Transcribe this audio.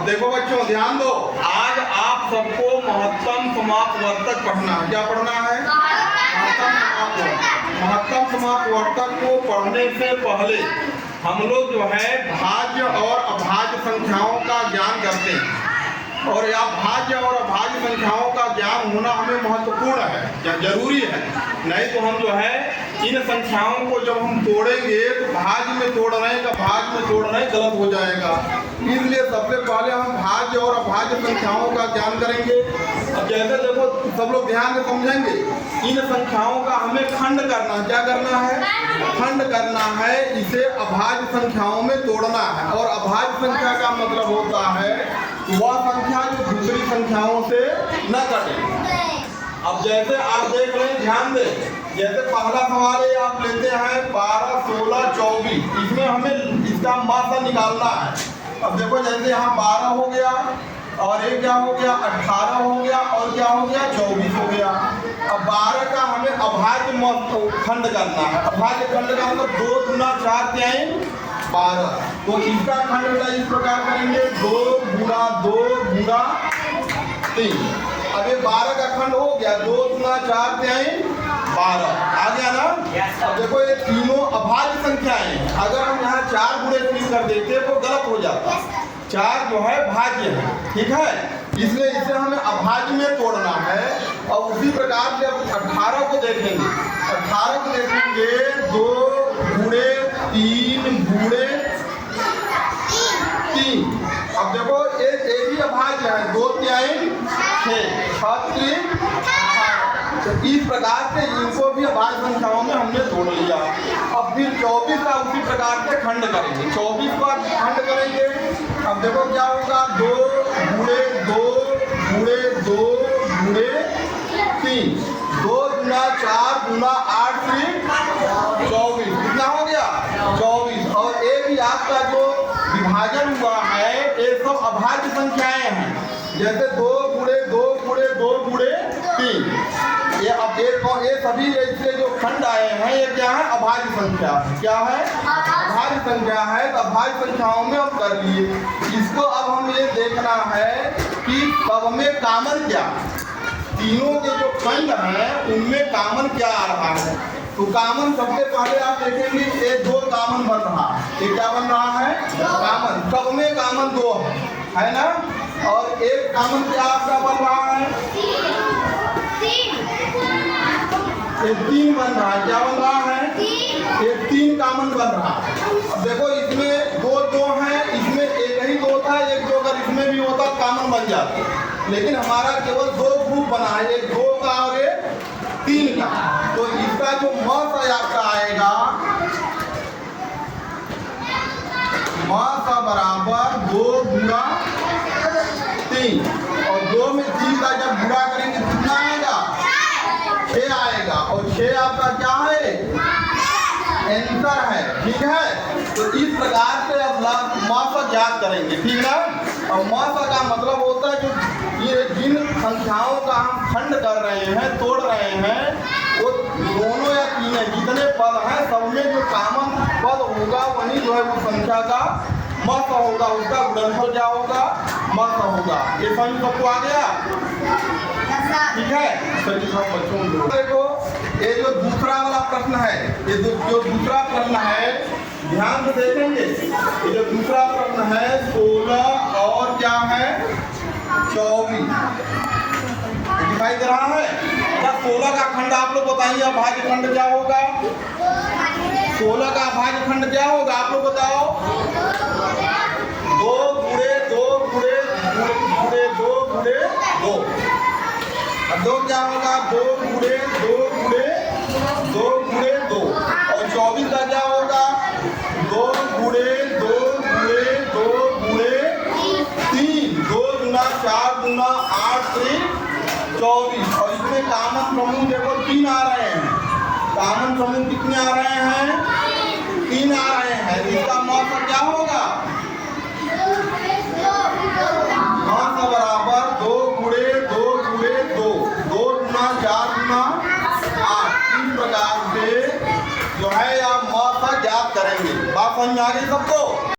देखो बच्चों ध्यान दो, आज आप सबको महत्तम समापवर्तक पढ़ना है। क्या पढ़ना है? महत्तम समापवर्तक को पढ़ने से पहले हम लोग जो है भाज्य और अभाज्य संख्याओं का ज्ञान करते हैं, और यह भाज्य और अभाज्य संख्याओं का ज्ञान होना हमें महत्वपूर्ण है, या जरूरी है। नहीं तो हम जो है इन संख्याओं को जब हम तोड़ेंगे तो भाज्य में तोड़ रहे हैं, भाज्य में तोड़ रहे हैं, गलत हो जाएगा। इसलिए सबसे पहले हम भाज्य और अभाज्य संख्याओं का ज्ञान करेंगे। अब जैसे देखो सब लोग ध्यान से समझेंगे, इन संख्याओं का हमें खंड करना है। क्या करना है? खंड करना है। इसे अभाज्य संख्याओं में तोड़ना है, और अभाज्य संख्या का मतलब होता है वह संख्या जो दूसरी संख्याओं से न कटे। अब जैसे आप देख रहे हैं, ध्यान दें, जैसे पहला सवाल है, आप लेते हैं 12, 16, 24, इसमें हमें इसका मात्रा निकालना है। अब देखो जैसे यहाँ 12 हो गया, और ये क्या हो गया, 18 हो गया, और क्या हो गया, 24 हो गया। अब 12 का हमें अभाज्य खंड करना है। अभाज्य खंड का मतलब 2 गुना 4 3 12। तो इसका खंड बेटा इस प्रकार करेंगे, 2 गुना 2 गुना 3। अब ये 12 का खंड हो गया, 2 गुना 4 3 12 आ गया ना। अब देखो ये तीनों अभाज्य संख्याएं हैं। अगर हम यहाँ 4 गुणे 3 कर देते तो गलत हो जाता। 4 जो है भाज्य है, ठीक है, इसलिए इसे हमें अभाज्य में तोड़ना है। और उसी प्रकार से अब 18 को देखेंगे, 18 को देखेंगे 2 गुणे 3 गुणे 3। अब देखो ये भी अभाज्य है, 2 3 6 6 3 18। तो इस प्रकार से इनको भी अभाज्य संख्याओं में हमने तोड़ लिया। अब फिर 24 का उसी प्रकार से खंड करेंगे, 24 का खंड करेंगे। अब देखो क्या होगा, 2 गुणे 2 गुणे 2 गुणे 3, 2 गुना 4 गुना 8 3 24। कितना हो गया? 24। और ये भी आपका जो विभाजन हुआ है, ये सब अभाज्य संख्याएं हैं। जैसे 2 गुणे 2 गुणे 2 गुणे 3, ये अब ये सभी इसके जो खंड आए हैं, ये क्या है? अभाज्य संख्या है। क्या है? अभाज्य संख्या है। तो अभाज्य संख्याओं में हम कर लिए। इसको अब हम ये देखना है कि सब में कामन क्या, तीनों के जो खंड हैं उनमें कामन क्या आ रहा है। तो कामन सबसे पहले आप देखेंगे, ये 2 कामन बन रहा है। ये क्या बन रहा है? कामन। सब में कामन 2 है ना। और एक कामन क्या आपका बन रहा है? 3 बन रहा है। क्या बन रहा है? 3 कामन बन रहा है। अब देखो इसमें 2 हैं, इसमें एक ही 2 था, एक 2 अगर इसमें भी होता कामन बन जाता। लेकिन हमारा केवल 2 ग्रुप बना है, एक 2 का और एक 3 का। तो इसका जो मात्रा आपका आएगा, मात्रा बराबर 2 गुना 3, और 2 में 3 का जब गुणा करेंगे कितना आएगा? 6 आएगा। और 6 आपका क्या है? आंसर है, ठीक है। तो इस प्रकार से अब मात्रा ज्ञात करेंगे, ठीक है। और मात्रा का मतलब होता है जो ये जिन संख्याओं का हम खंड कर रहे हैं, तोड़ रहे हैं, वो दोनों या तीनों जितने पद हैं सब में जो कामन पद होगा वही जो है वो संख्या का मात्रा होगा, उसका गुणनफल क्या होगा? मात्रा होगा। ये समझ सबको आ गया, ठीक है। सभी सब बच्चों को देखो, ये जो दूसरा वाला प्रश्न है, ये जो दूसरा प्रश्न है, ध्यान से देखेंगे। ये जो दूसरा प्रश्न है 16 और क्या है 24 दिखाई दे रहा है। अच्छा 16 का खंड आप लोग बताइए, अभाज्य खंड क्या होगा? 16 का अभाज्य खंड क्या होगा आप लोग बताओ? 2 गुणे 2 गुणे 2 गुणे 2। अब 2 क्या होगा? 2 गुणे 2 गुणे 2 गुणे 2। और 24 का क्या होगा? 2 गुणे 2 गुणे 2 गुणे 3, 2 गुना 4 गुना 8 3 24। और इसमें कामन समूह देखो 3 आ रहे हैं। कामन समूह कितने आ रहे हैं? 3 आ रहे हैं। इसका मात्रा क्या होगा? मात्रा बराबर 2 गुणे 2 गुणे 2, 2 गुना 4 गुना 8। इस प्रकार से जो है आप मात्रा ज्ञात करेंगे। बात समझ में आ गई सबको?